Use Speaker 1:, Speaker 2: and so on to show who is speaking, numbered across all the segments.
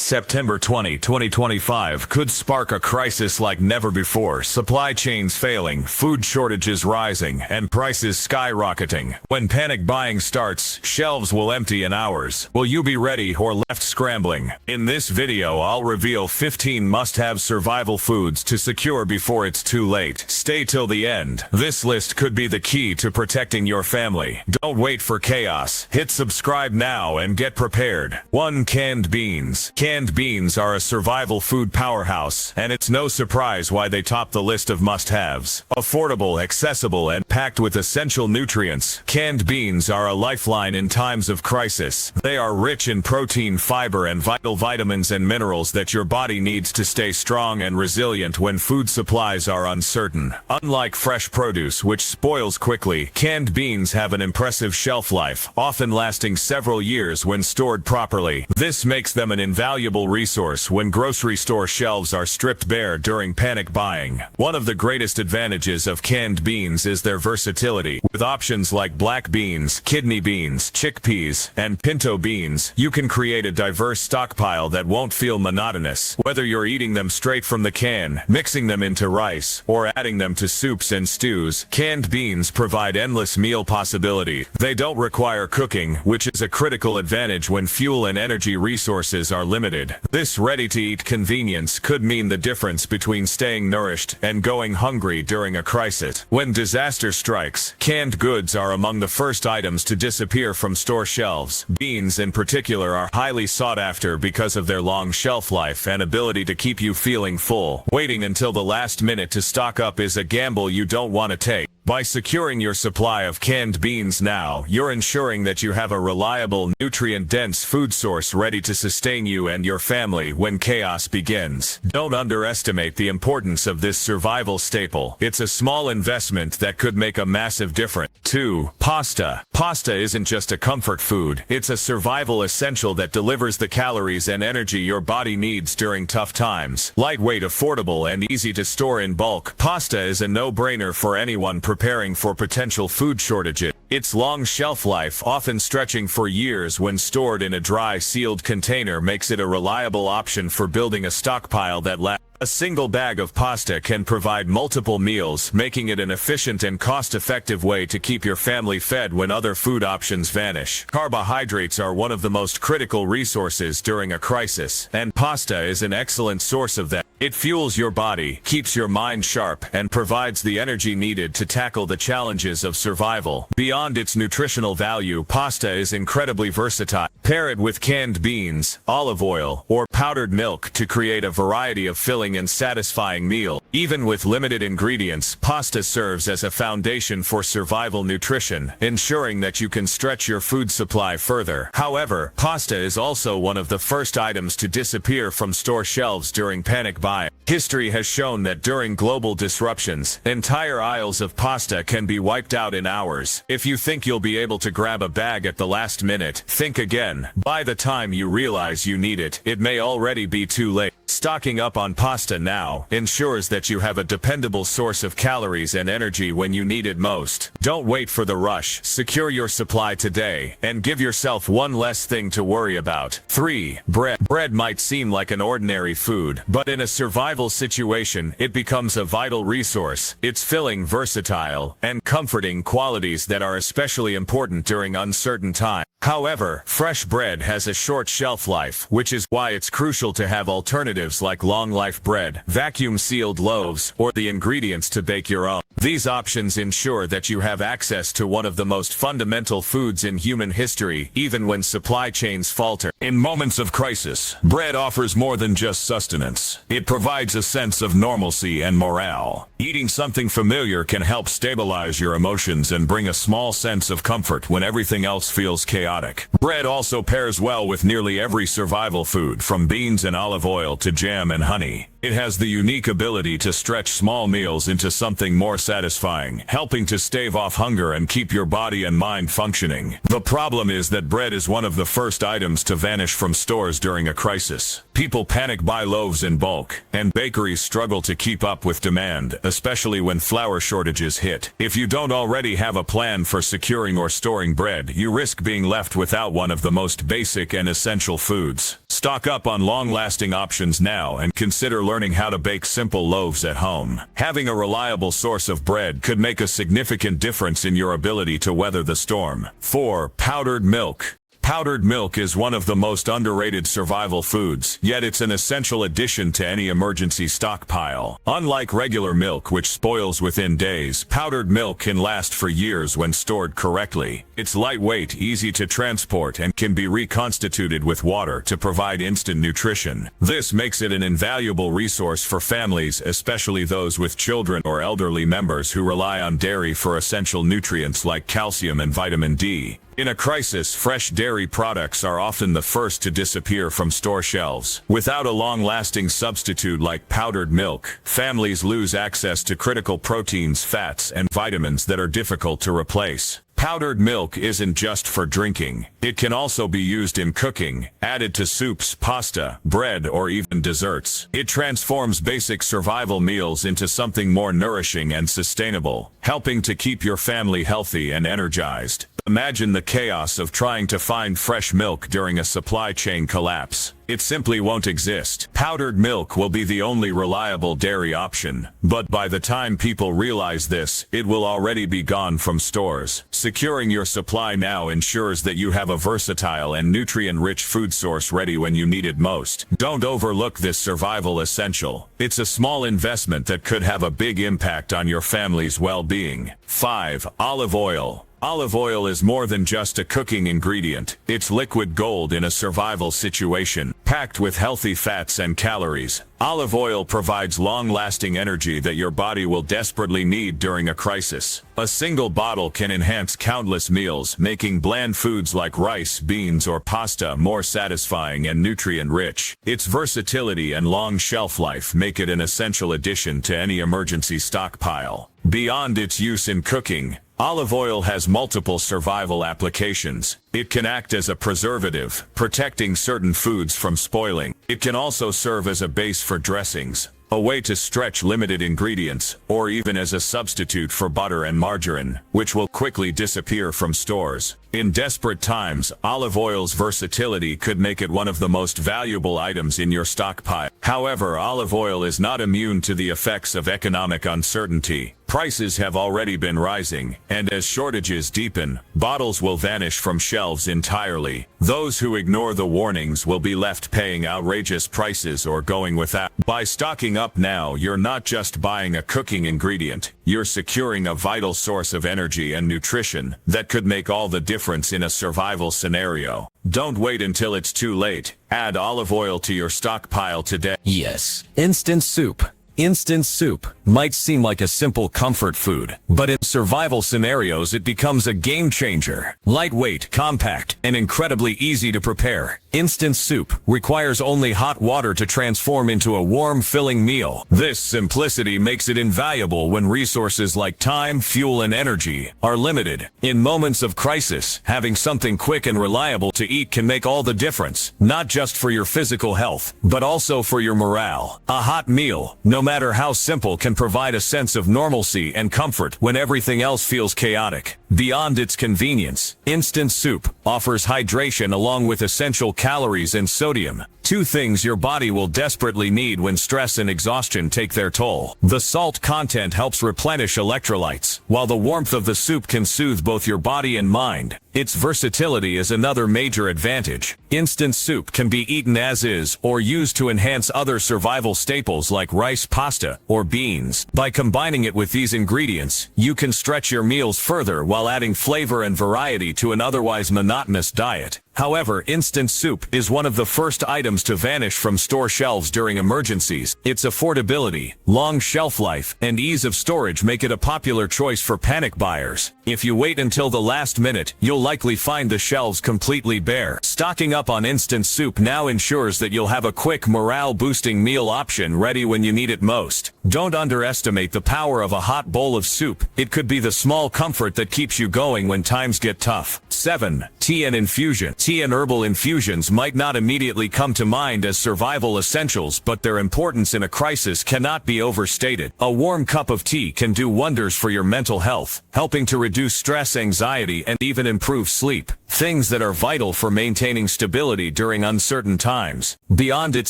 Speaker 1: September 2025 could spark a crisis like never before. Supply chains failing, food shortages rising, and prices skyrocketing. When panic buying starts, shelves will empty in hours. Will you be ready or left scrambling? In this video, I'll reveal 15 must-have survival foods to secure before it's too late. Stay till the end. This list could be the key to protecting your family. Don't wait for chaos. Hit subscribe now and get prepared. 1. Canned beans. Canned beans are a survival food powerhouse, and it's no surprise why they top the list of must-haves. Affordable, accessible, and packed with essential nutrients, canned beans are a lifeline in times of crisis. They are rich in protein, fiber, and vital vitamins and minerals that your body needs to stay strong and resilient when food supplies are uncertain. Unlike fresh produce, which spoils quickly, canned beans have an impressive shelf life, often lasting several years when stored properly. This makes them an invaluable resource when grocery store shelves are stripped bare during panic buying. One of the greatest advantages of canned beans is their versatility. With options like black beans, kidney beans, chickpeas, and pinto beans, you can create a diverse stockpile that won't feel monotonous. Whether you're eating them straight from the can, mixing them into rice, or adding them to soups and stews, canned beans provide endless meal possibilities. They don't require cooking, which is a critical advantage when fuel and energy resources are limited. This ready-to-eat convenience could mean the difference between staying nourished and going hungry during a crisis. When disaster strikes, canned goods are among the first items to disappear from store shelves. Beans in particular are highly sought after because of their long shelf life and ability to keep you feeling full. Waiting until the last minute to stock up is a gamble you don't want to take. By securing your supply of canned beans now, you're ensuring that you have a reliable, nutrient-dense food source ready to sustain you and your family when chaos begins. Don't underestimate the importance of this survival staple. It's a small investment that could make a massive difference. 2. Pasta. Pasta isn't just a comfort food. It's a survival essential that delivers the calories and energy your body needs during tough times. Lightweight, affordable, and easy to store in bulk, pasta is a no-brainer for anyone preparing for potential food shortages. Its long shelf life, often stretching for years when stored in a dry, sealed container, makes it a reliable option for building a stockpile that lasts. A single bag of pasta can provide multiple meals, making it an efficient and cost-effective way to keep your family fed when other food options vanish. Carbohydrates are one of the most critical resources during a crisis, and pasta is an excellent source of them. It fuels your body, keeps your mind sharp, and provides the energy needed to tackle the challenges of survival. Beyond its nutritional value, pasta is incredibly versatile. Pair it with canned beans, olive oil, or powdered milk to create a variety of filling and satisfying meal. Even with limited ingredients, pasta serves as a foundation for survival nutrition, ensuring that you can stretch your food supply further. However, pasta is also one of the first items to disappear from store shelves during panic buying. History has shown that during global disruptions, entire aisles of pasta can be wiped out in hours. If you think you'll be able to grab a bag at the last minute, think again. By the time you realize you need it, it may already be too late. Stocking up on pasta now ensures that you have a dependable source of calories and energy when you need it most. Don't wait for the rush. Secure your supply today and give yourself one less thing to worry about. 3. Bread. Bread might seem like an ordinary food, but in a survival situation, it becomes a vital resource. Its filling, versatile, and comforting qualities that are especially important during uncertain times. However, fresh bread has a short shelf life, which is why it's crucial to have alternatives like long-life bread, vacuum-sealed loaves, or the ingredients to bake your own. These options ensure that you have access to one of the most fundamental foods in human history, even when supply chains falter. In moments of crisis, bread offers more than just sustenance. It provides a sense of normalcy and morale. Eating something familiar can help stabilize your emotions and bring a small sense of comfort when everything else feels chaotic. Bread also pairs well with nearly every survival food, from beans and olive oil to jam and honey. It has the unique ability to stretch small meals into something more satisfying, helping to stave off hunger and keep your body and mind functioning. The problem is that bread is one of the first items to vanish from stores during a crisis. People panic buy loaves in bulk, and bakeries struggle to keep up with demand, especially when flour shortages hit. If you don't already have a plan for securing or storing bread, you risk being left without one of the most basic and essential foods. Stock up on long-lasting options now and consider learning how to bake simple loaves at home. Having a reliable source of bread could make a significant difference in your ability to weather the storm. 4. Powdered milk. Powdered milk is one of the most underrated survival foods, yet it's an essential addition to any emergency stockpile. Unlike regular milk, which spoils within days, powdered milk can last for years when stored correctly. It's lightweight, easy to transport, and can be reconstituted with water to provide instant nutrition. This makes it an invaluable resource for families, especially those with children or elderly members who rely on dairy for essential nutrients like calcium and vitamin D. In a crisis, fresh dairy products are often the first to disappear from store shelves. Without a long-lasting substitute like powdered milk, families lose access to critical proteins, fats, and vitamins that are difficult to replace. Powdered milk isn't just for drinking. It can also be used in cooking, added to soups, pasta, bread, or even desserts. It transforms basic survival meals into something more nourishing and sustainable, helping to keep your family healthy and energized. Imagine the chaos of trying to find fresh milk during a supply chain collapse. It simply won't exist. Powdered milk will be the only reliable dairy option, but by the time people realize this, it will already be gone from stores. Securing your supply now ensures that you have a versatile and nutrient-rich food source ready when you need it most. Don't overlook this survival essential. It's a small investment that could have a big impact on your family's well-being. 5. Olive oil. Olive oil is more than just a cooking ingredient. It's liquid gold in a survival situation. Packed with healthy fats and calories, olive oil provides long-lasting energy that your body will desperately need during a crisis. A single bottle can enhance countless meals, making bland foods like rice, beans, or pasta more satisfying and nutrient-rich. Its versatility and long shelf life make it an essential addition to any emergency stockpile. Beyond its use in cooking, olive oil has multiple survival applications. It can act as a preservative, protecting certain foods from spoiling. It can also serve as a base for dressings, a way to stretch limited ingredients, or even as a substitute for butter and margarine, which will quickly disappear from stores. In desperate times, olive oil's versatility could make it one of the most valuable items in your stockpile. However, olive oil is not immune to the effects of economic uncertainty. Prices have already been rising, and as shortages deepen, bottles will vanish from shelves entirely. Those who ignore the warnings will be left paying outrageous prices or going without. By stocking up now, you're not just buying a cooking ingredient, you're securing a vital source of energy and nutrition that could make all the difference in a survival scenario. Don't wait until it's too late. Add olive oil to your stockpile today.
Speaker 2: Yes, instant soup. Instant soup might seem like a simple comfort food, but in survival scenarios it becomes a game changer. Lightweight, compact, and incredibly easy to prepare. Instant soup requires only hot water to transform into a warm, filling meal. This simplicity makes it invaluable when resources like time, fuel, and energy are limited. In moments of crisis, having something quick and reliable to eat can make all the difference, not just for your physical health, but also for your morale. A hot meal, no matter how simple, can provide a sense of normalcy and comfort when everything else feels chaotic. Beyond its convenience, instant soup offers hydration along with essential calories and sodium, two things your body will desperately need when stress and exhaustion take their toll. The salt content helps replenish electrolytes, while the warmth of the soup can soothe both your body and mind. Its versatility is another major advantage. Instant soup can be eaten as is or used to enhance other survival staples like rice, pasta, or beans. By combining it with these ingredients, you can stretch your meals further while adding flavor and variety to an otherwise monotonous diet. However, instant soup is one of the first items to vanish from store shelves during emergencies. Its affordability, long shelf life, and ease of storage make it a popular choice for panic buyers. If you wait until the last minute, you'll likely find the shelves completely bare. Stocking up on instant soup now ensures that you'll have a quick, morale-boosting meal option ready when you need it most. Don't underestimate the power of a hot bowl of soup. It could be the small comfort that keeps you going when times get tough. 7. Tea and infusions. Tea and herbal infusions might not immediately come to mind as survival essentials, but their importance in a crisis cannot be overstated. A warm cup of tea can do wonders for your mental health, helping to reduce stress, anxiety, and even improve sleep, things that are vital for maintaining stability during uncertain times. Beyond its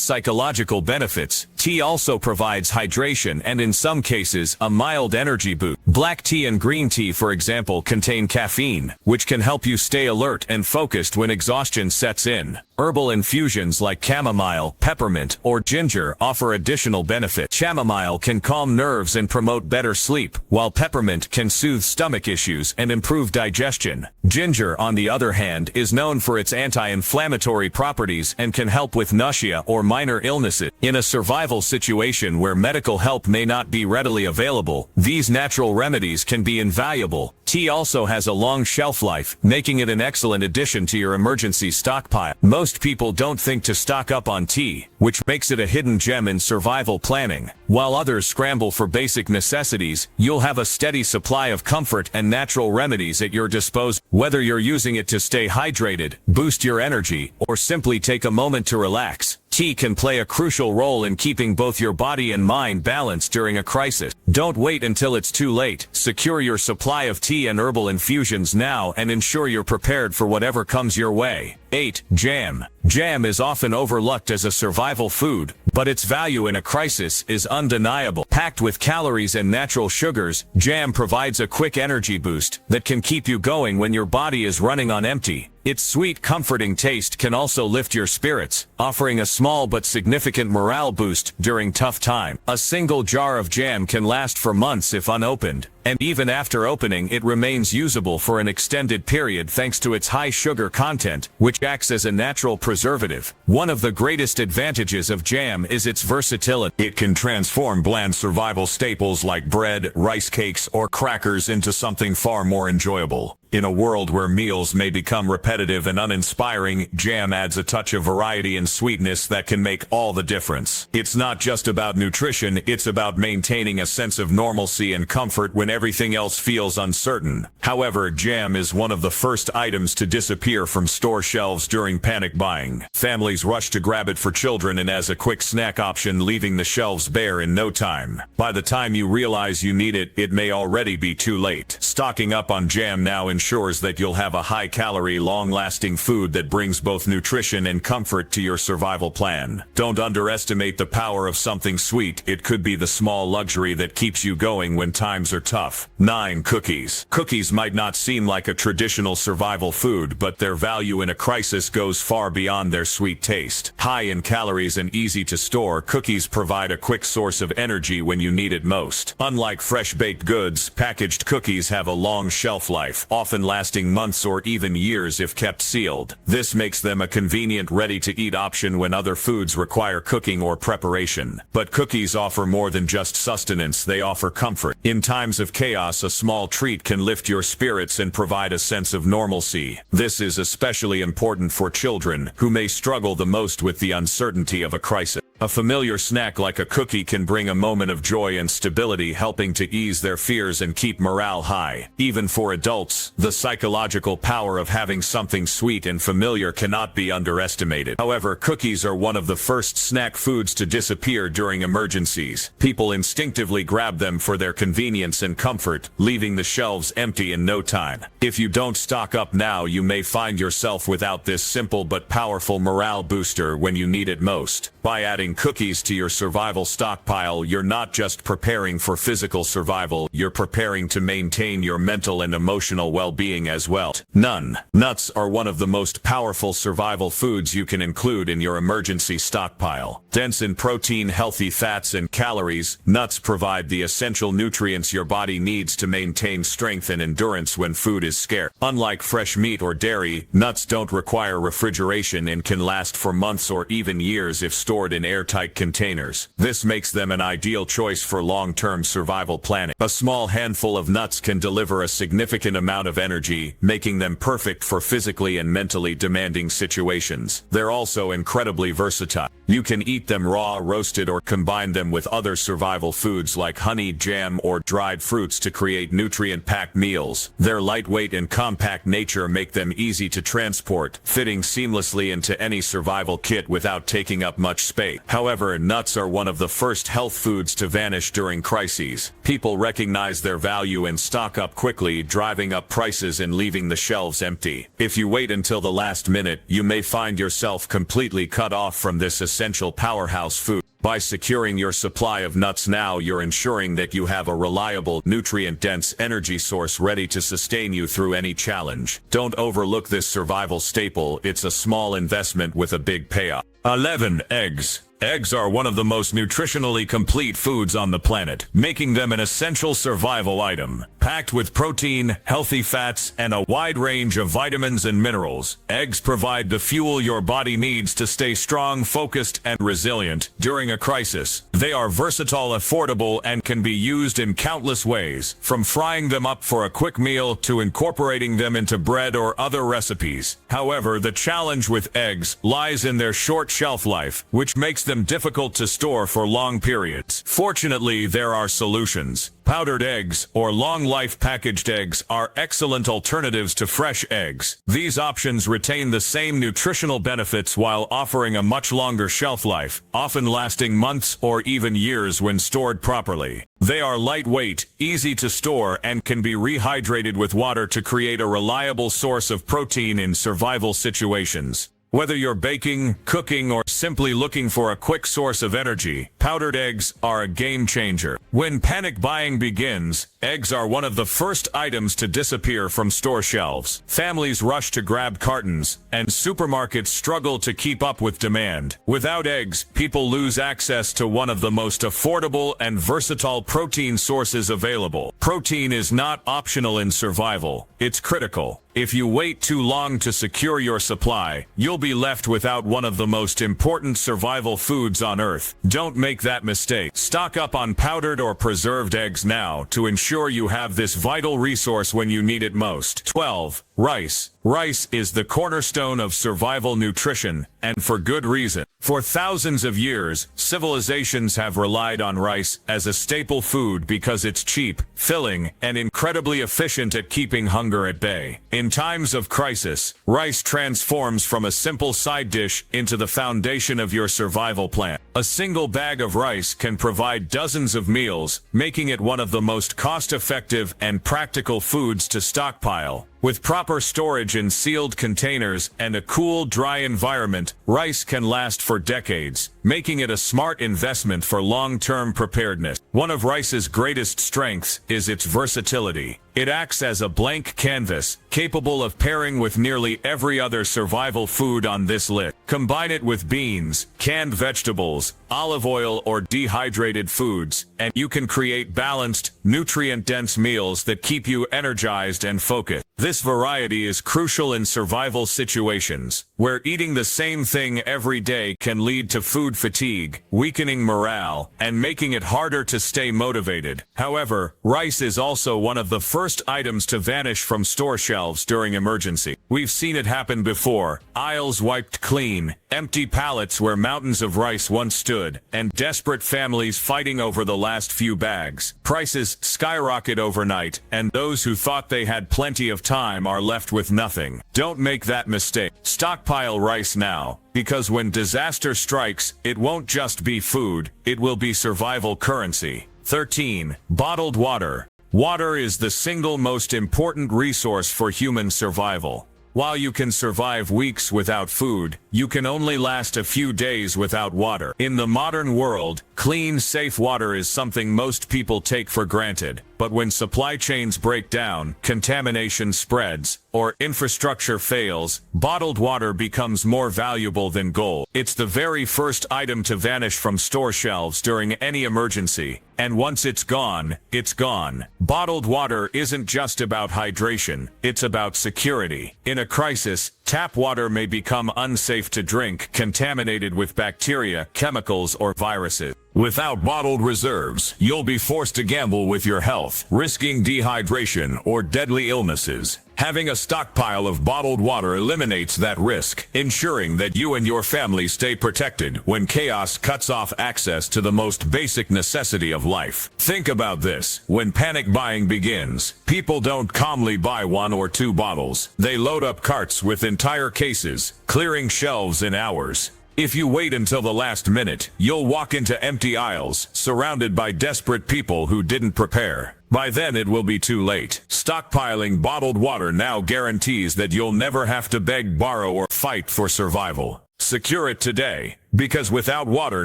Speaker 2: psychological benefits, tea also provides hydration and, in some cases, a mild energy boost. Black tea and green tea, for example, contain caffeine, which can help you stay alert and focused when exhaustion sets in. Herbal infusions like chamomile, peppermint, or ginger offer additional benefits. Chamomile can calm nerves and promote better sleep, while peppermint can soothe stomach issues and improve digestion. Ginger, on the other hand, is known for its anti-inflammatory properties and can help with nausea or minor illnesses. In a survival situation where medical help may not be readily available, these natural remedies can be invaluable. Tea also has a long shelf life, making it an excellent addition to your emergency stockpile. Most people don't think to stock up on tea, which makes it a hidden gem in survival planning. While others scramble for basic necessities, you'll have a steady supply of comfort and natural remedies at your disposal. Whether you're using it to stay hydrated, boost your energy, or simply take a moment to relax, tea can play a crucial role in keeping both your body and mind balanced during a crisis. Don't wait until it's too late. Secure your supply of tea and herbal infusions now and ensure you're prepared for whatever comes your way. 8. Jam. Jam is often overlooked as a survival food, but its value in a crisis is undeniable. Packed with calories and natural sugars, jam provides a quick energy boost that can keep you going when your body is running on empty. Its sweet, comforting taste can also lift your spirits, offering a small but significant morale boost during tough times. A single jar of jam can last for months if unopened, and even after opening it remains usable for an extended period thanks to its high sugar content, which acts as a natural preservative. One of the greatest advantages of jam is its versatility.
Speaker 1: It can transform bland survival staples like bread, rice cakes, or crackers into something far more enjoyable. In a world where meals may become repetitive and uninspiring, jam adds a touch of variety and sweetness that can make all the difference. It's not just about nutrition, it's about maintaining a sense of normalcy and comfort when everything else feels uncertain. However, jam is one of the first items to disappear from store shelves during panic buying. Families rush to grab it for children and as a quick snack option, leaving the shelves bare in no time. By the time you realize you need it, it may already be too late. Stocking up on jam now ensures that you'll have a high-calorie, long-lasting food that brings both nutrition and comfort to your survival plan. Don't underestimate the power of something sweet. It could be the small luxury that keeps you going when times are tough. 9. Cookies. Cookies might not seem like a traditional survival food, but their value in a crisis goes far beyond their sweet taste. High in calories and easy to store, cookies provide a quick source of energy when you need it most. Unlike fresh-baked goods, packaged cookies have a long shelf life, often lasting months or even years if kept sealed. This makes them a convenient, ready-to-eat option when other foods require cooking or preparation. But cookies offer more than just sustenance, they offer comfort. In times of chaos, a small treat can lift your spirits and provide a sense of normalcy. This is especially important for children, who may struggle the most with the uncertainty of a crisis. A familiar snack like a cookie can bring a moment of joy and stability, helping to ease their fears and keep morale high. Even for adults, the psychological power of having something sweet and familiar cannot be underestimated. However, cookies are one of the first snack foods to disappear during emergencies. People instinctively grab them for their convenience and comfort, leaving the shelves empty in no time. If you don't stock up now, you may find yourself without this simple but powerful morale booster when you need it most. By adding cookies to your survival stockpile, you're not just preparing for physical survival, you're preparing to maintain your mental and emotional well-being as well. Nuts are one of the most powerful survival foods you can include in your emergency stockpile. Dense in protein, healthy fats, and calories, nuts provide the essential nutrients your body needs to maintain strength and endurance when food is scarce. Unlike fresh meat or dairy, nuts don't require refrigeration and can last for months or even years if stored in airtight containers. This makes them an ideal choice for long-term survival planning. A small handful of nuts can deliver a significant amount of energy, making them perfect for physically and mentally demanding situations. They're also incredibly versatile. You can eat them raw, roasted, or combine them with other survival foods like honey, jam, or dried fruits to create nutrient-packed meals. Their lightweight and compact nature make them easy to transport, fitting seamlessly into any survival kit without taking up much space. However, nuts are one of the first health foods to vanish during crises. People recognize their value and stock up quickly, driving up prices and leaving the shelves empty. If you wait until the last minute, you may find yourself completely cut off from this essential powerhouse food. By securing your supply of nuts now, you're ensuring that you have a reliable, nutrient-dense energy source ready to sustain you through any challenge. Don't overlook this survival staple. It's a small investment with a big payoff. 11. Eggs. Eggs are one of the most nutritionally complete foods on the planet, making them an essential survival item. Packed with protein, healthy fats, and a wide range of vitamins and minerals, eggs provide the fuel your body needs to stay strong, focused, and resilient during a crisis. They are versatile, affordable, and can be used in countless ways, from frying them up for a quick meal to incorporating them into bread or other recipes. However, the challenge with eggs lies in their short shelf life, which makes them difficult to store for long periods. Fortunately, there are solutions. Powdered eggs, or long-life packaged eggs, are excellent alternatives to fresh eggs. These options retain the same nutritional benefits while offering a much longer shelf life, often lasting months or even years when stored properly. They are lightweight, easy to store, and can be rehydrated with water to create a reliable source of protein in survival situations. Whether you're baking, cooking, or simply looking for a quick source of energy, powdered eggs are a game changer. When panic buying begins, eggs are one of the first items to disappear from store shelves. Families rush to grab cartons, and supermarkets struggle to keep up with demand. Without eggs, people lose access to one of the most affordable and versatile protein sources available. Protein is not optional in survival, it's critical. If you wait too long to secure your supply, you'll be left without one of the most important survival foods on Earth. Don't make that mistake. Stock up on powdered or preserved eggs now to ensure you have this vital resource when you need it most. 12. Rice. Rice is the cornerstone of survival nutrition, and for good reason. For thousands of years, civilizations have relied on rice as a staple food because it's cheap, filling, and incredibly efficient at keeping hunger at bay. In times of crisis, rice transforms from a simple side dish into the foundation of your survival plan. A single bag of rice can provide dozens of meals, making it one of the most cost-effective and practical foods to stockpile. With proper storage in sealed containers and a cool, dry environment, rice can last for decades, making it a smart investment for long-term preparedness. One of rice's greatest strengths is its versatility. It acts as a blank canvas, capable of pairing with nearly every other survival food on this list. Combine it with beans, canned vegetables, olive oil, or dehydrated foods, and you can create balanced, nutrient-dense meals that keep you energized and focused. This variety is crucial in survival situations, where eating the same thing every day can lead to food fatigue, weakening morale, and making it harder to stay motivated. However, rice is also one of the first items to vanish from store shelves during emergency. We've seen it happen before: aisles wiped clean, empty pallets where mountains of rice once stood, and desperate families fighting over the last few bags. Prices skyrocket overnight, and those who thought they had plenty of time are left with nothing. Don't make that mistake. Stockpile rice now, because when disaster strikes, it won't just be food, it will be survival currency. 13. Bottled water. Water is the single most important resource for human survival. While you can survive weeks without food, you can only last a few days without water. In the modern world, clean, safe water is something most people take for granted. But when supply chains break down, contamination spreads, or infrastructure fails, bottled water becomes more valuable than gold. It's the very first item to vanish from store shelves during any emergency, and once it's gone, it's gone. Bottled water isn't just about hydration, it's about security. In a crisis, tap water may become unsafe to drink, contaminated with bacteria, chemicals, or viruses. Without bottled reserves, you'll be forced to gamble with your health, risking dehydration or deadly illnesses. Having a stockpile of bottled water eliminates that risk, ensuring that you and your family stay protected when chaos cuts off access to the most basic necessity of life. Think about this. When panic buying begins, people don't calmly buy 1 or 2 bottles. They load up carts with entire cases, clearing shelves in hours. If you wait until the last minute, you'll walk into empty aisles, surrounded by desperate people who didn't prepare. By then it will be too late. Stockpiling bottled water now guarantees that you'll never have to beg, borrow, or fight for survival. Secure it today, because without water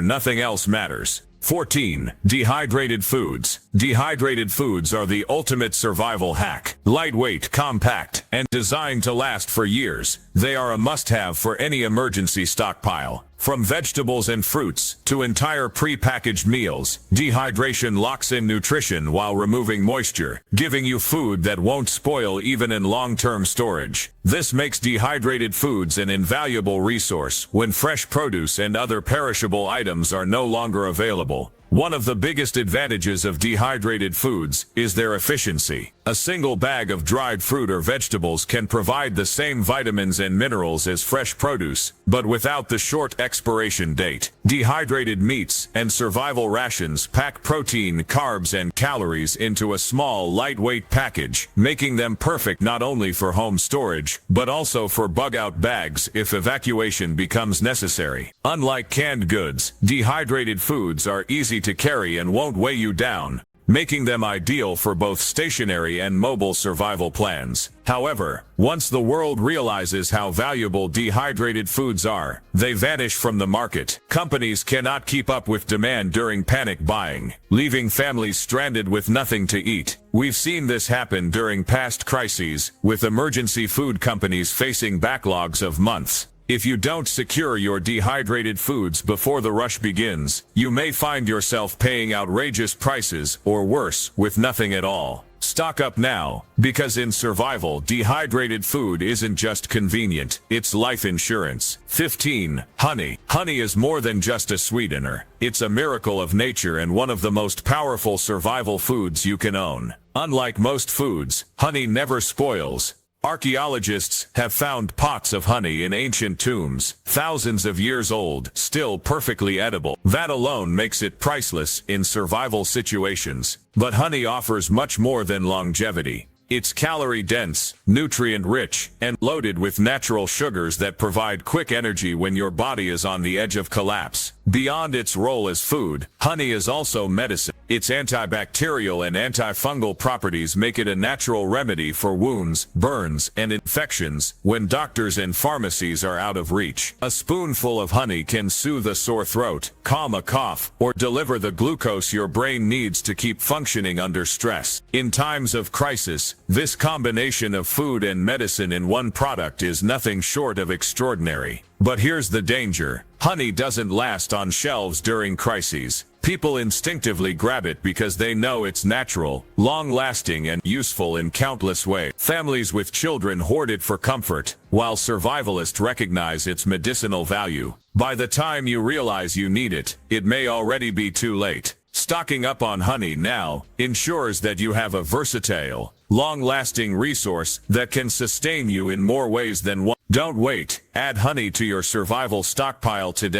Speaker 1: nothing else matters. 14. Dehydrated foods. Dehydrated foods are the ultimate survival hack. Lightweight, compact, and designed to last for years, they are a must-have for any emergency stockpile. From vegetables and fruits to entire pre-packaged meals, dehydration locks in nutrition while removing moisture, giving you food that won't spoil even in long-term storage. This makes dehydrated foods an invaluable resource when fresh produce and other perishable items are no longer available. One of the biggest advantages of dehydrated foods is their efficiency. A single bag of dried fruit or vegetables can provide the same vitamins and minerals as fresh produce, but without the short expiration date. Dehydrated meats and survival rations pack protein, carbs, and calories into a small, lightweight package, making them perfect not only for home storage, but also for bug-out bags if evacuation becomes necessary. Unlike canned goods, dehydrated foods are easy to carry and won't weigh you down, making them ideal for both stationary and mobile survival plans. However, once the world realizes how valuable dehydrated foods are, they vanish from the market. Companies cannot keep up with demand during panic buying, leaving families stranded with nothing to eat. We've seen this happen during past crises, with emergency food companies facing backlogs of months. If you don't secure your dehydrated foods before the rush begins, you may find yourself paying outrageous prices, or worse, with nothing at all. Stock up now, because in survival, dehydrated food isn't just convenient, it's life insurance. 15. Honey. Honey is more than just a sweetener. It's a miracle of nature and one of the most powerful survival foods you can own. Unlike most foods, honey never spoils. Archaeologists have found pots of honey in ancient tombs, thousands of years old, still perfectly edible. That alone makes it priceless in survival situations. But honey offers much more than longevity. It's calorie-dense, nutrient-rich, and loaded with natural sugars that provide quick energy when your body is on the edge of collapse. Beyond its role as food, honey is also medicine. Its antibacterial and antifungal properties make it a natural remedy for wounds, burns, and infections when doctors and pharmacies are out of reach. A spoonful of honey can soothe a sore throat, calm a cough, or deliver the glucose your brain needs to keep functioning under stress. In times of crisis, this combination of food and medicine in one product is nothing short of extraordinary. But here's the danger. Honey doesn't last on shelves during crises. People instinctively grab it because they know it's natural, long-lasting, and useful in countless ways. Families with children hoard it for comfort, while survivalists recognize its medicinal value. By the time you realize you need it, it may already be too late. Stocking up on honey now ensures that you have a versatile, long-lasting resource that can sustain you in more ways than one. Don't wait. Add honey to your survival stockpile today.